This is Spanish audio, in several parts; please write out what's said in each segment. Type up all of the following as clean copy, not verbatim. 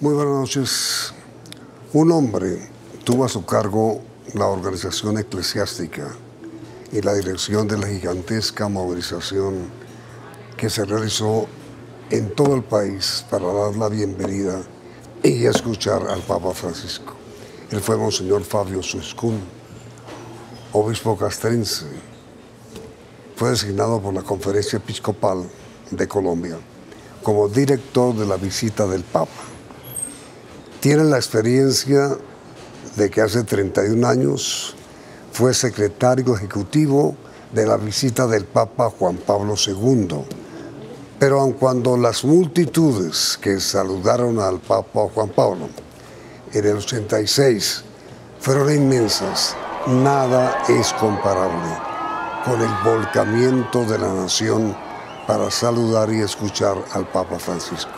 Muy buenas noches. Un hombre tuvo a su cargo la organización eclesiástica y la dirección de la gigantesca movilización que se realizó en todo el país para dar la bienvenida y escuchar al Papa Francisco. Él fue Monseñor Fabio Suscún, obispo castrense. Fue designado por la Conferencia Episcopal de Colombia como director de la visita del Papa. Tiene la experiencia de que hace 31 años fue secretario ejecutivo de la visita del Papa Juan Pablo II. Pero aun cuando las multitudes que saludaron al Papa Juan Pablo en el 86 fueron inmensas, nada es comparable con el volcamiento de la nación para saludar y escuchar al Papa Francisco.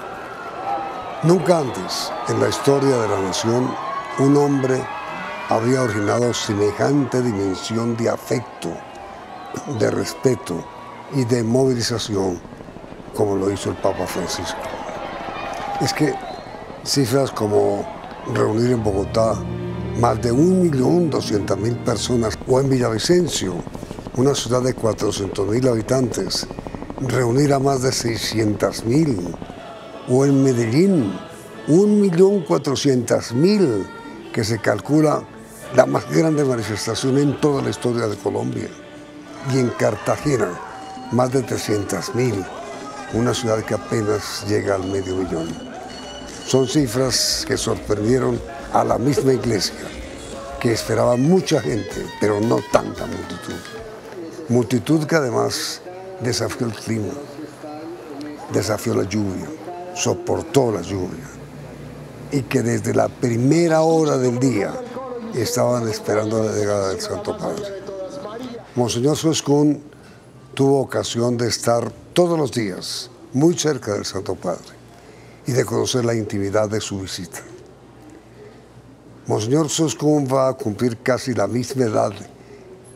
Nunca antes en la historia de la nación un hombre había originado semejante dimensión de afecto, de respeto y de movilización como lo hizo el Papa Francisco. Es que cifras como reunir en Bogotá más de 1.200.000 personas, o en Villavicencio, una ciudad de 400.000 habitantes, reunir a más de 600.000, o en Medellín, 1.400.000, que se calcula la más grande manifestación en toda la historia de Colombia, y en Cartagena, más de 300.000, una ciudad que apenas llega al 500.000. Son cifras que sorprendieron a la misma iglesia, que esperaba mucha gente, pero no tanta multitud. Multitud que además desafió el clima, desafió la lluvia, soportó la lluvia, y que desde la primera hora del día estaban esperando la llegada del Santo Padre. Monseñor Suscún tuvo ocasión de estar todos los días muy cerca del Santo Padre y de conocer la intimidad de su visita. Monseñor Suscún va a cumplir casi la misma edad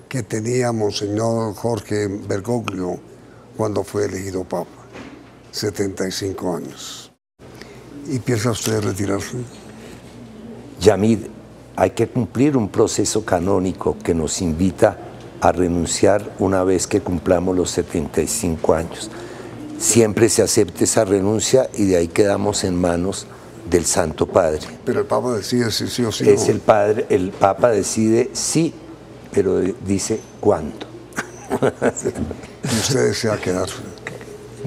que tenía Monseñor Jorge Bergoglio cuando fue elegido Papa, 75 años. ¿Y piensa usted retirarse? Yamid, hay que cumplir un proceso canónico que nos invita a renunciar una vez que cumplamos los 75 años. Siempre se acepta esa renuncia y de ahí quedamos en manos del Santo Padre. Pero el Papa decide si sí o sí. Es el Papa decide sí, pero dice cuándo. ¿Y usted desea quedarse?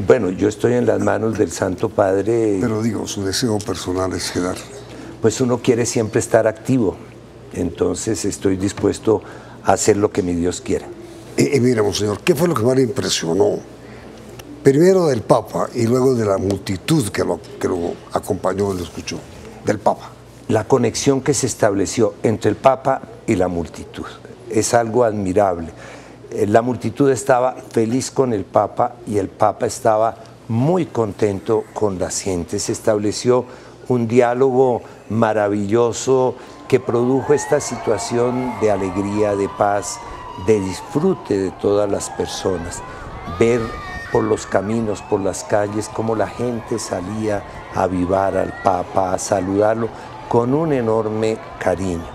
Bueno, yo estoy en las manos del Santo Padre. Pero digo, su deseo personal es quedar. Pues uno quiere siempre estar activo, entonces estoy dispuesto a hacer lo que mi Dios quiera. Y mire, Monseñor, ¿qué fue lo que más le impresionó? Primero del Papa y luego de la multitud que lo acompañó y lo escuchó, del Papa. La conexión que se estableció entre el Papa y la multitud es algo admirable. La multitud estaba feliz con el Papa y el Papa estaba muy contento con la gente. Se estableció un diálogo maravilloso que produjo esta situación de alegría, de paz, de disfrute de todas las personas. Ver por los caminos, por las calles, cómo la gente salía a avivar al Papa, a saludarlo con un enorme cariño.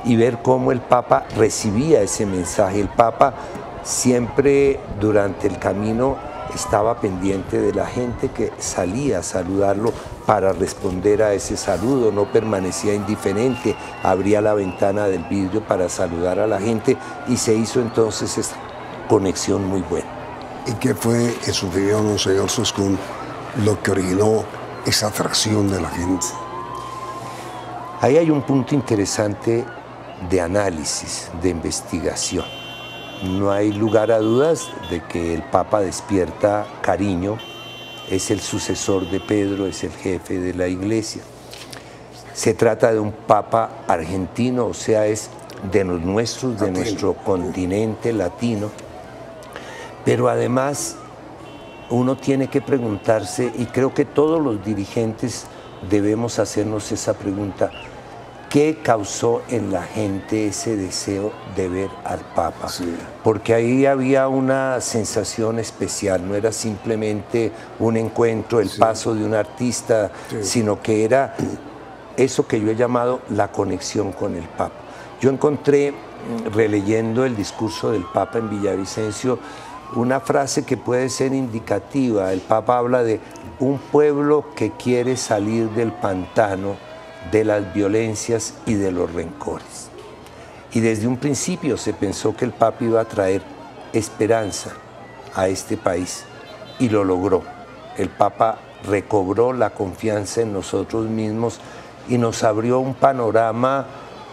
Y ver cómo el Papa recibía ese mensaje. El Papa siempre durante el camino estaba pendiente de la gente que salía a saludarlo para responder a ese saludo, no permanecía indiferente, abría la ventana del vidrio para saludar a la gente y se hizo entonces esta conexión muy buena. ¿Y qué fue, en su opinión, Monseñor Suscún, lo que originó esa atracción de la gente? Ahí hay un punto interesante de análisis, de investigación. No hay lugar a dudas de que el Papa despierta cariño, es el sucesor de Pedro, es el jefe de la Iglesia. Se trata de un Papa argentino, o sea, es de los nuestros, de nuestro continente latino. Pero además uno tiene que preguntarse, y creo que todos los dirigentes debemos hacernos esa pregunta, ¿qué causó en la gente ese deseo de ver al Papa? Sí. Porque ahí había una sensación especial, no era simplemente un encuentro, el paso de un artista, sino que era eso que yo he llamado la conexión con el Papa. Yo encontré, releyendo el discurso del Papa en Villavicencio, una frase que puede ser indicativa. El Papa habla de un pueblo que quiere salir del pantano, de las violencias y de los rencores. Y desde un principio se pensó que el Papa iba a traer esperanza a este país y lo logró. El Papa recobró la confianza en nosotros mismos y nos abrió un panorama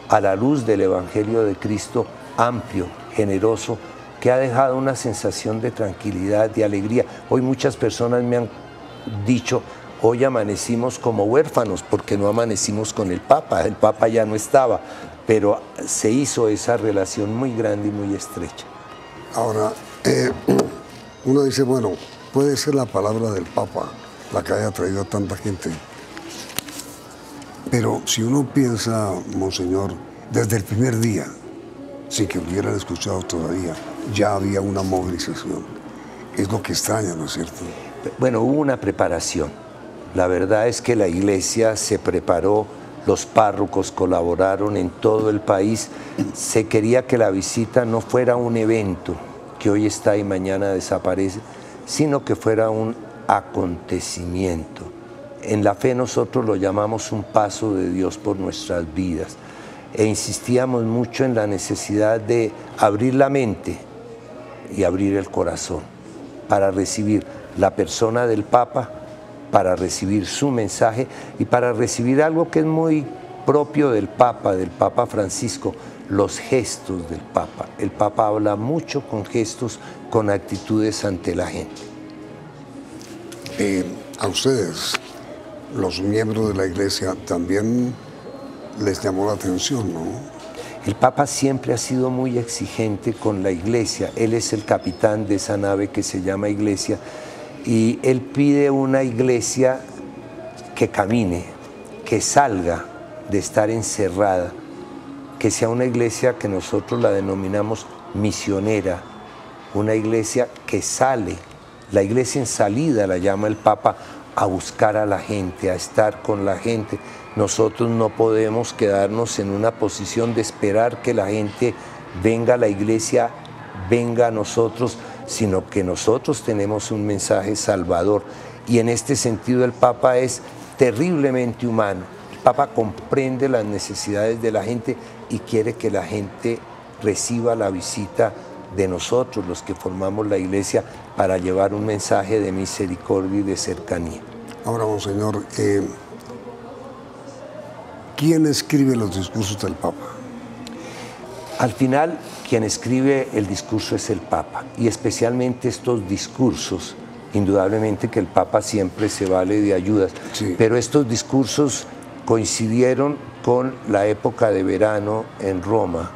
a la luz del Evangelio de Cristo amplio, generoso, que ha dejado una sensación de tranquilidad, de alegría. Hoy muchas personas me han dicho, hoy amanecimos como huérfanos porque no amanecimos con el Papa ya no estaba, pero se hizo esa relación muy grande y muy estrecha. Ahora, uno dice, bueno, puede ser la palabra del Papa la que haya traído a tanta gente, pero si uno piensa, Monseñor, desde el primer día, sin que hubieran escuchado todavía, ya había una movilización. Es lo que extraña, ¿no es cierto? Bueno, hubo una preparación. La verdad es que la iglesia se preparó, los párrocos colaboraron en todo el país. Se quería que la visita no fuera un evento que hoy está y mañana desaparece, sino que fuera un acontecimiento. En la fe nosotros lo llamamos un paso de Dios por nuestras vidas. E insistíamos mucho en la necesidad de abrir la mente y abrir el corazón para recibir la persona del Papa, para recibir su mensaje y para recibir algo que es muy propio del Papa Francisco, los gestos del Papa. El Papa habla mucho con gestos, con actitudes ante la gente. A ustedes, los miembros de la Iglesia, también les llamó la atención, ¿no? El Papa siempre ha sido muy exigente con la Iglesia. Él es el capitán de esa nave que se llama Iglesia y él pide una Iglesia que camine, que salga de estar encerrada, que sea una Iglesia que nosotros la denominamos misionera, una Iglesia que sale, la Iglesia en salida la llama el Papa, a buscar a la gente, a estar con la gente. Nosotros no podemos quedarnos en una posición de esperar que la gente venga a la iglesia, venga a nosotros, sino que nosotros tenemos un mensaje salvador. Y en este sentido el Papa es terriblemente humano. El Papa comprende las necesidades de la gente y quiere que la gente reciba la visita de nosotros, los que formamos la iglesia, para llevar un mensaje de misericordia y de cercanía. Ahora, Monseñor, ¿quién escribe los discursos del Papa? Al final, quien escribe el discurso es el Papa, y especialmente estos discursos, indudablemente que el Papa siempre se vale de ayudas, sí, pero estos discursos coincidieron con la época de verano en Roma,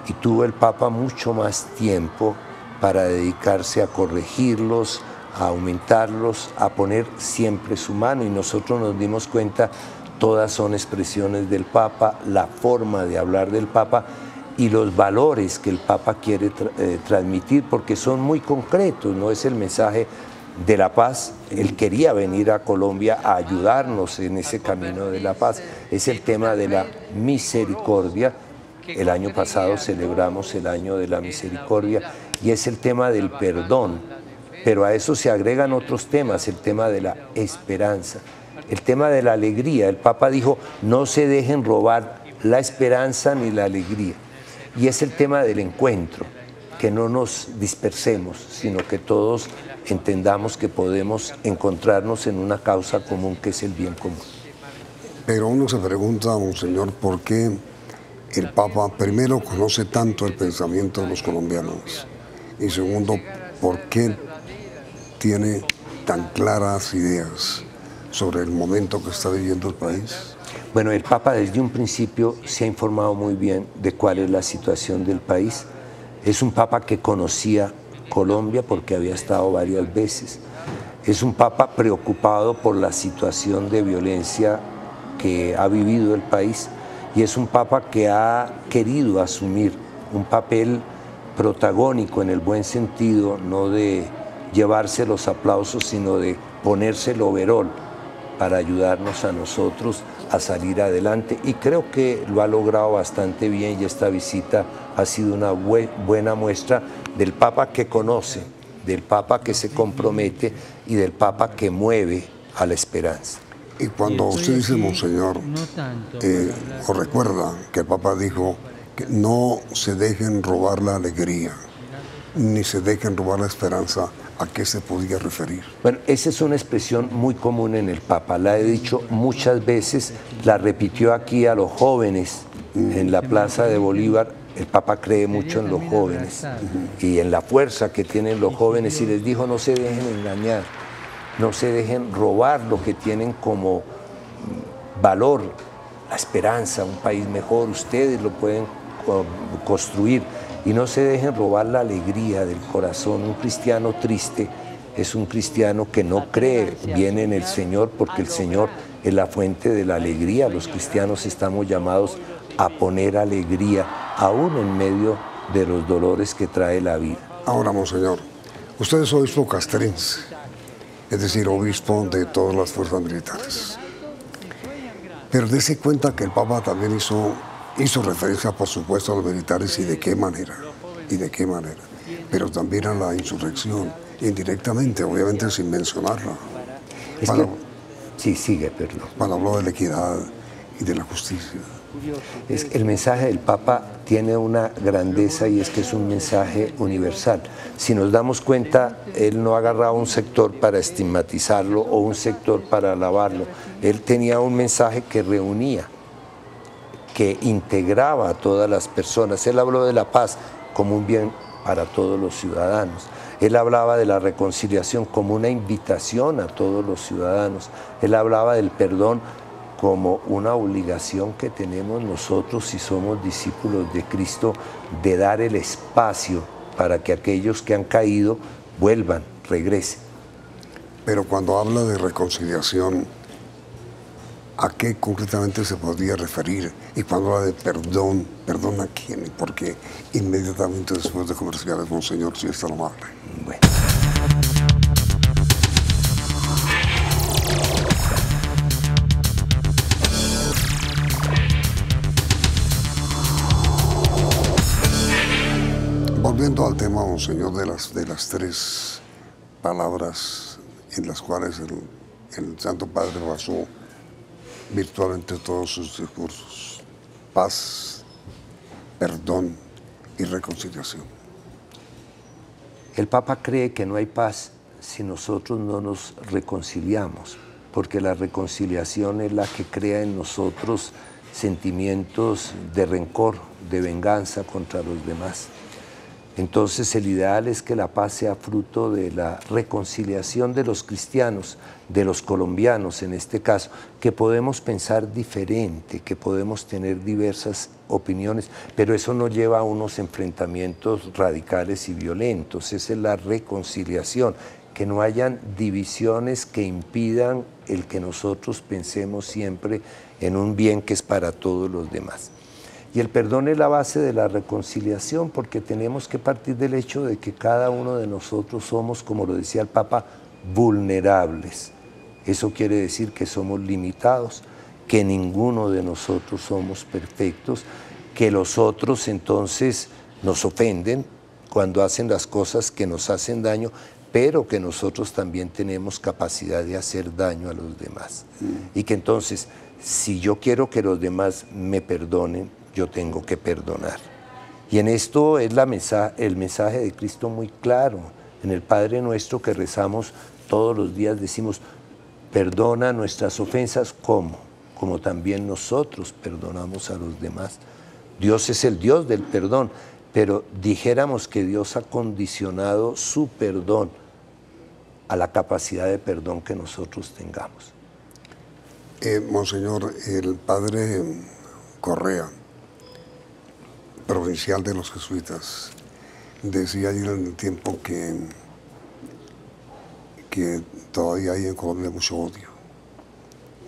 y tuvo el Papa mucho más tiempo para dedicarse a corregirlos, a aumentarlos, a poner siempre su mano, y nosotros nos dimos cuenta, todas son expresiones del Papa, la forma de hablar del Papa y los valores que el Papa quiere transmitir, porque son muy concretos, no es el mensaje de la paz. Él quería venir a Colombia a ayudarnos en ese camino de la paz, es el tema de la misericordia. El año pasado celebramos el año de la misericordia y es el tema del perdón, pero a eso se agregan otros temas, el tema de la esperanza, el tema de la alegría. El Papa dijo, no se dejen robar la esperanza ni la alegría, y es el tema del encuentro, que no nos dispersemos, sino que todos entendamos que podemos encontrarnos en una causa común que es el bien común. Pero uno se pregunta, Monseñor, ¿por qué el Papa, primero, conoce tanto el pensamiento de los colombianos? Y segundo, ¿por qué tiene tan claras ideas sobre el momento que está viviendo el país? Bueno, el Papa desde un principio se ha informado muy bien de cuál es la situación del país. Es un Papa que conocía Colombia porque había estado varias veces. Es un Papa preocupado por la situación de violencia que ha vivido el país. Y es un Papa que ha querido asumir un papel protagónico en el buen sentido, no de llevarse los aplausos, sino de ponerse el overol para ayudarnos a nosotros a salir adelante, y creo que lo ha logrado bastante bien, y esta visita ha sido una buena muestra del Papa que conoce, del Papa que se compromete y del Papa que mueve a la esperanza. Y cuando usted dice, Monseñor, os recuerda que el Papa dijo que no se dejen robar la alegría, ni se dejen robar la esperanza, ¿a qué se podía referir? Bueno, esa es una expresión muy común en el Papa, la he dicho muchas veces, la repitió aquí a los jóvenes en la Plaza de Bolívar. El Papa cree mucho en los jóvenes y en la fuerza que tienen los jóvenes, y les dijo: no se dejen engañar, no se dejen robar lo que tienen como valor, la esperanza, un país mejor, ustedes lo pueden construir, y no se dejen robar la alegría del corazón. Un cristiano triste es un cristiano que no cree bien en el Señor, porque el Señor es la fuente de la alegría. Los cristianos estamos llamados a poner alegría, aún en medio de los dolores que trae la vida. Ahora, Monseñor, usted es obispo castrense, es decir, obispo de todas las fuerzas militares. Pero dése cuenta que el Papa también hizo referencia, por supuesto, a los militares, y de qué manera, pero también a la insurrección, indirectamente, obviamente sin mencionarla. Sí, sigue, perdón. Cuando habló de la equidad y de la justicia. El mensaje del Papa tiene una grandeza, y es que es un mensaje universal. Si nos damos cuenta, él no agarraba un sector para estigmatizarlo o un sector para alabarlo. Él tenía un mensaje que reunía, que integraba a todas las personas. Él habló de la paz como un bien para todos los ciudadanos. Él hablaba de la reconciliación como una invitación a todos los ciudadanos. Él hablaba del perdón como una obligación que tenemos nosotros, si somos discípulos de Cristo, de dar el espacio para que aquellos que han caído vuelvan, regresen. Pero cuando habla de reconciliación, ¿a qué concretamente se podría referir? Y cuando habla de perdón, ¿perdón a quién? Porque inmediatamente después de comerciales, Monseñor, si está lo amable. Bueno. Volviendo al tema, Monseñor, de las tres palabras en las cuales el Santo Padre basó virtualmente todos sus discursos: paz, perdón y reconciliación. El Papa cree que no hay paz si nosotros no nos reconciliamos, porque la reconciliación es la que crea en nosotros sentimientos de rencor, de venganza contra los demás. Entonces el ideal es que la paz sea fruto de la reconciliación de los cristianos, de los colombianos en este caso, que podemos pensar diferente, que podemos tener diversas opiniones, pero eso no lleva a unos enfrentamientos radicales y violentos. Esa es la reconciliación, que no hayan divisiones que impidan el que nosotros pensemos siempre en un bien que es para todos los demás. Y el perdón es la base de la reconciliación, porque tenemos que partir del hecho de que cada uno de nosotros somos, como lo decía el Papa, vulnerables. Eso quiere decir que somos limitados, que ninguno de nosotros somos perfectos, que los otros entonces nos ofenden cuando hacen las cosas que nos hacen daño, pero que nosotros también tenemos capacidad de hacer daño a los demás. Y que entonces, si yo quiero que los demás me perdonen, yo tengo que perdonar. Y en esto es el mensaje de Cristo muy claro. En el Padre Nuestro que rezamos todos los días decimos: perdona nuestras ofensas, ¿cómo? Como también nosotros perdonamos a los demás. Dios es el Dios del perdón, pero dijéramos que Dios ha condicionado su perdón a la capacidad de perdón que nosotros tengamos. Monseñor, el Padre Correa, provincial de los jesuitas, decía ayer en el tiempo que todavía hay en Colombia mucho odio.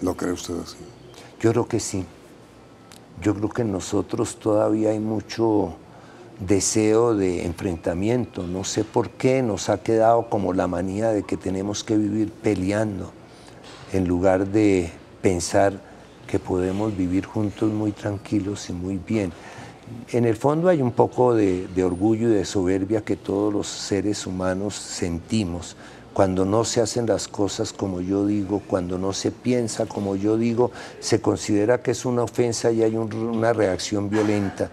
¿No cree usted así? Yo creo que sí. Yo creo que en nosotros todavía hay mucho deseo de enfrentamiento. No sé por qué nos ha quedado como la manía de que tenemos que vivir peleando. en lugar de pensar que podemos vivir juntos muy tranquilos y muy bien. En el fondo hay un poco de orgullo y de soberbia que todos los seres humanos sentimos. Cuando no se hacen las cosas como yo digo, cuando no se piensa como yo digo, se considera que es una ofensa y hay una reacción violenta.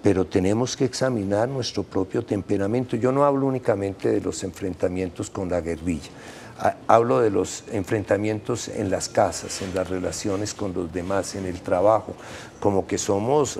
Pero tenemos que examinar nuestro propio temperamento. Yo no hablo únicamente de los enfrentamientos con la guerrilla. Hablo de los enfrentamientos en las casas, en las relaciones con los demás, en el trabajo, como que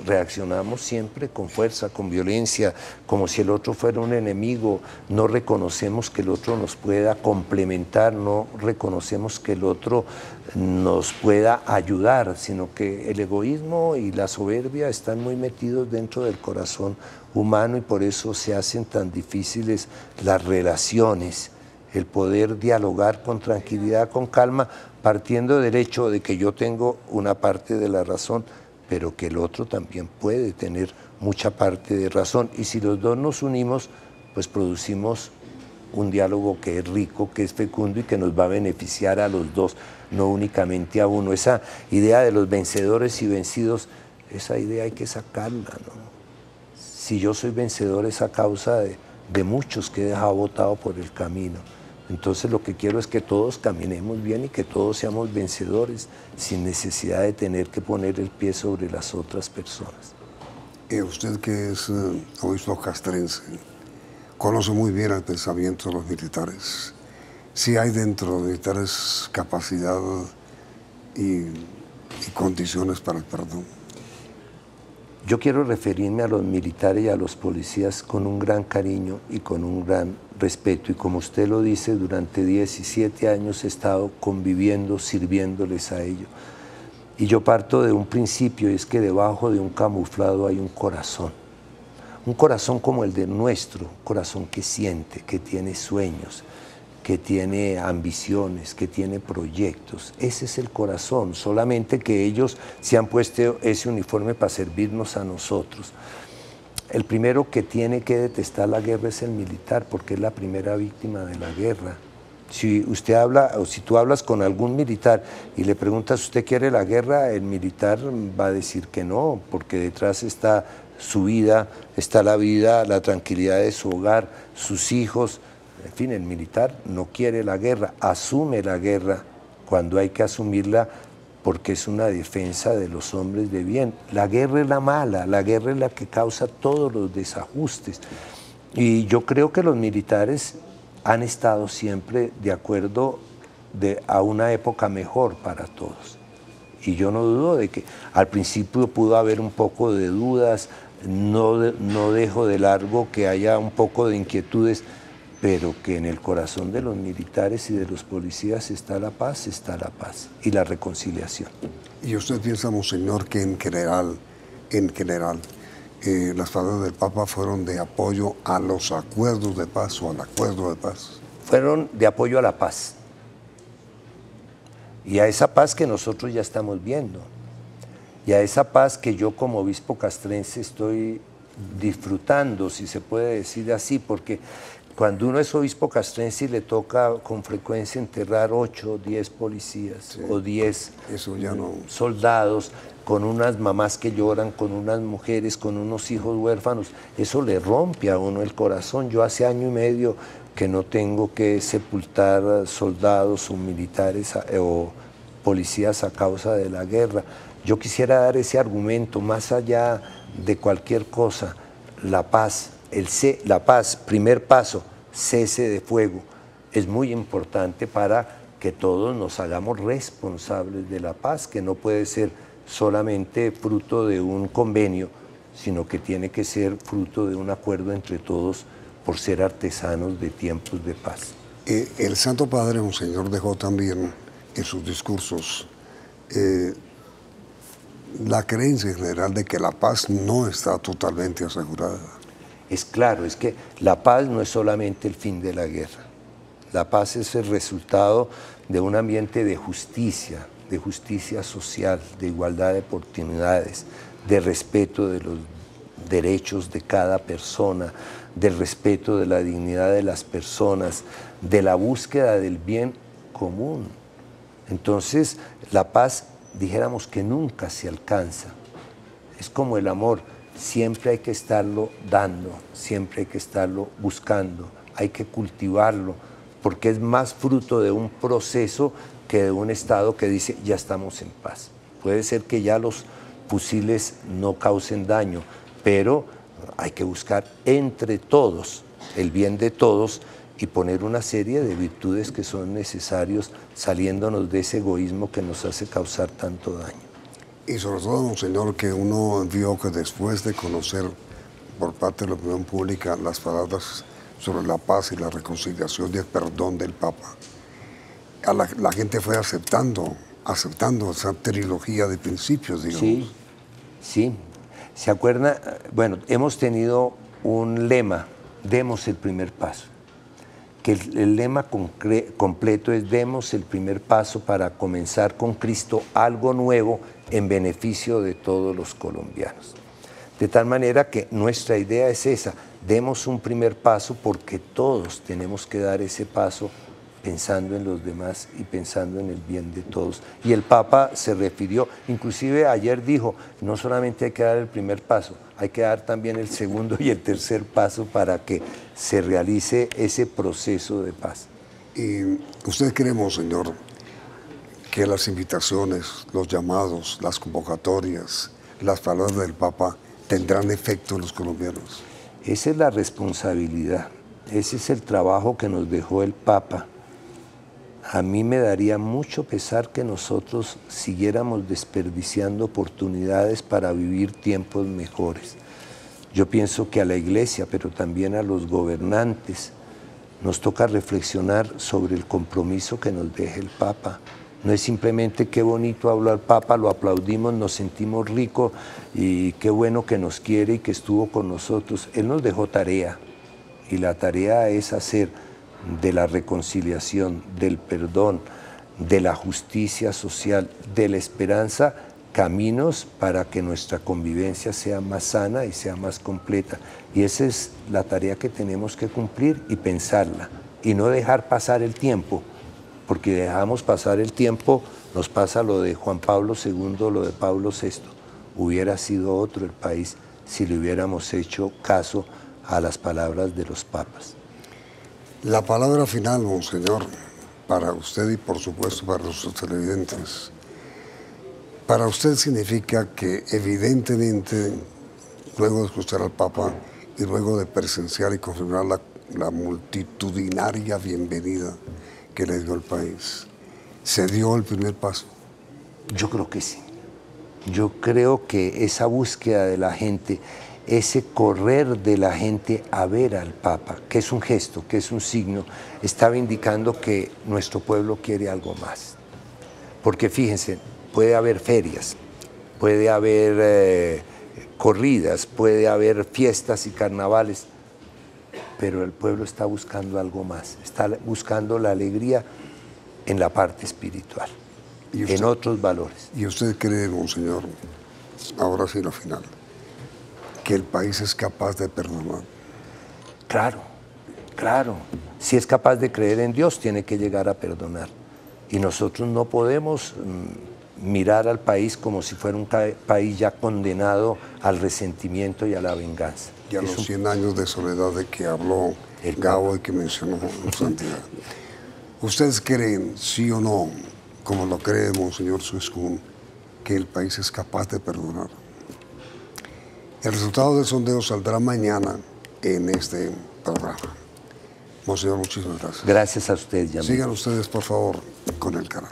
reaccionamos siempre con fuerza, con violencia, como si el otro fuera un enemigo, no reconocemos que el otro nos pueda complementar, no reconocemos que el otro nos pueda ayudar, sino que el egoísmo y la soberbia están muy metidos dentro del corazón humano y por eso se hacen tan difíciles las relaciones. El poder dialogar con tranquilidad, con calma, partiendo del hecho de que yo tengo una parte de la razón, pero que el otro también puede tener mucha parte de razón. Y si los dos nos unimos, pues producimos un diálogo que es rico, que es fecundo y que nos va a beneficiar a los dos, no únicamente a uno. Esa idea de los vencedores y vencidos, esa idea hay que sacarla, ¿no? Si yo soy vencedor es a causa de muchos que he dejado botado por el camino. Entonces lo que quiero es que todos caminemos bien y que todos seamos vencedores sin necesidad de tener que poner el pie sobre las otras personas. Usted que es obispo castrense, conoce muy bien el pensamiento de los militares. Sí hay dentro de los militares capacidad y condiciones para el perdón. Yo quiero referirme a los militares y a los policías con un gran cariño y con un gran respeto. Y como usted lo dice, durante 17 años he estado conviviendo, sirviéndoles a ellos. Y yo parto de un principio, y es que debajo de un camuflado hay un corazón. Un corazón como el de nuestro, un corazón que siente, que tiene sueños, que tiene ambiciones, que tiene proyectos. Ese es el corazón, solamente que ellos se han puesto ese uniforme para servirnos a nosotros. El primero que tiene que detestar la guerra es el militar, porque es la primera víctima de la guerra. Si usted habla, o si tú hablas con algún militar y le preguntas, ¿usted quiere la guerra? El militar va a decir que no, porque detrás está su vida, está la vida, la tranquilidad de su hogar, sus hijos. En fin, el militar no quiere la guerra, asume la guerra cuando hay que asumirla porque es una defensa de los hombres de bien. La guerra es la mala, la guerra es la que causa todos los desajustes. Y yo creo que los militares han estado siempre de acuerdo a una época mejor para todos. Y yo no dudo de que al principio pudo haber un poco de dudas, no dejo de largo que haya un poco de inquietudes, pero que en el corazón de los militares y de los policías está la paz y la reconciliación. ¿Y usted piensa, monseñor, que en general, las palabras del Papa fueron de apoyo a los acuerdos de paz o al acuerdo de paz? Fueron de apoyo a la paz. Y a esa paz que nosotros ya estamos viendo. Y a esa paz que yo como obispo castrense estoy disfrutando, si se puede decir así, porque cuando uno es obispo castrense y le toca con frecuencia enterrar 8 o 10 policías, sí, o 10 soldados, con unas mamás que lloran, con unas mujeres, con unos hijos huérfanos, eso le rompe a uno el corazón. Yo hace año y medio que no tengo que sepultar soldados o militares o policías a causa de la guerra. Yo quisiera dar ese argumento, más allá de cualquier cosa, la paz. La paz, primer paso, cese de fuego, es muy importante para que todos nos hagamos responsables de la paz, que no puede ser solamente fruto de un convenio, sino que tiene que ser fruto de un acuerdo entre todos por ser artesanos de tiempos de paz. El Santo Padre, monseñor, dejó también en sus discursos la creencia general de que la paz no está totalmente asegurada. Es claro, es que la paz no es solamente el fin de la guerra. La paz es el resultado de un ambiente de justicia social, de igualdad de oportunidades, de respeto de los derechos de cada persona, del respeto de la dignidad de las personas, de la búsqueda del bien común. Entonces, la paz, dijéramos que nunca se alcanza. Es como el amor, siempre hay que estarlo dando, siempre hay que estarlo buscando, hay que cultivarlo, porque es más fruto de un proceso que de un Estado que dice ya estamos en paz. Puede ser que ya los fusiles no causen daño, pero hay que buscar entre todos el bien de todos y poner una serie de virtudes que son necesarios saliéndonos de ese egoísmo que nos hace causar tanto daño. Y sobre todo, monseñor, que uno vio que después de conocer por parte de la opinión pública las palabras sobre la paz y la reconciliación y el perdón del Papa, la gente fue aceptando esa trilogía de principios, digamos. Sí, sí. ¿Se acuerdan? Bueno, hemos tenido un lema, demos el primer paso. Que el lema completo es demos el primer paso para comenzar con Cristo algo nuevo en beneficio de todos los colombianos. De tal manera que nuestra idea es esa, demos un primer paso porque todos tenemos que dar ese paso pensando en los demás y pensando en el bien de todos. Y el Papa se refirió, inclusive ayer dijo, no solamente hay que dar el primer paso, hay que dar también el segundo y el tercer paso para que se realice ese proceso de paz. ¿Y usted cree, monseñor, que las invitaciones, los llamados, las convocatorias, las palabras del Papa tendrán efecto en los colombianos? Esa es la responsabilidad, ese es el trabajo que nos dejó el Papa. A mí me daría mucho pesar que nosotros siguiéramos desperdiciando oportunidades para vivir tiempos mejores. Yo pienso que a la Iglesia, pero también a los gobernantes, nos toca reflexionar sobre el compromiso que nos deja el Papa. No es simplemente qué bonito habló el Papa, lo aplaudimos, nos sentimos ricos y qué bueno que nos quiere y que estuvo con nosotros. Él nos dejó tarea y la tarea es hacer de la reconciliación, del perdón, de la justicia social, de la esperanza, caminos para que nuestra convivencia sea más sana y sea más completa. Y esa es la tarea que tenemos que cumplir y pensarla, y no dejar pasar el tiempo, porque dejamos pasar el tiempo, nos pasa lo de Juan Pablo II, lo de Pablo VI. Hubiera sido otro el país si le hubiéramos hecho caso a las palabras de los papas. La palabra final, monseñor, para usted y por supuesto para nuestros televidentes. Para usted significa que evidentemente, luego de escuchar al Papa y luego de presenciar y confirmar la multitudinaria bienvenida que le dio el país, ¿se dio el primer paso? Yo creo que sí. Yo creo que esa búsqueda de la gente, ese correr de la gente a ver al Papa, que es un gesto, que es un signo, estaba indicando que nuestro pueblo quiere algo más. Porque fíjense, puede haber ferias, puede haber corridas, puede haber fiestas y carnavales, pero el pueblo está buscando algo más, está buscando la alegría en la parte espiritual, en otros valores. ¿Y usted cree, monseñor, ahora sí lo final, que el país es capaz de perdonar? Claro, claro. Si es capaz de creer en Dios, tiene que llegar a perdonar. Y nosotros no podemos mirar al país como si fuera un país ya condenado al resentimiento y a la venganza. Y a los 100 años de soledad de que habló el Gabo y que mencionó Santidad. ¿Ustedes creen, sí o no, como lo cree Monseñor Suescún, que el país es capaz de perdonar? El resultado del sondeo saldrá mañana en este programa. Monseñor, muchísimas gracias. Gracias a usted, Yamil. Sigan ustedes, por favor, con el canal.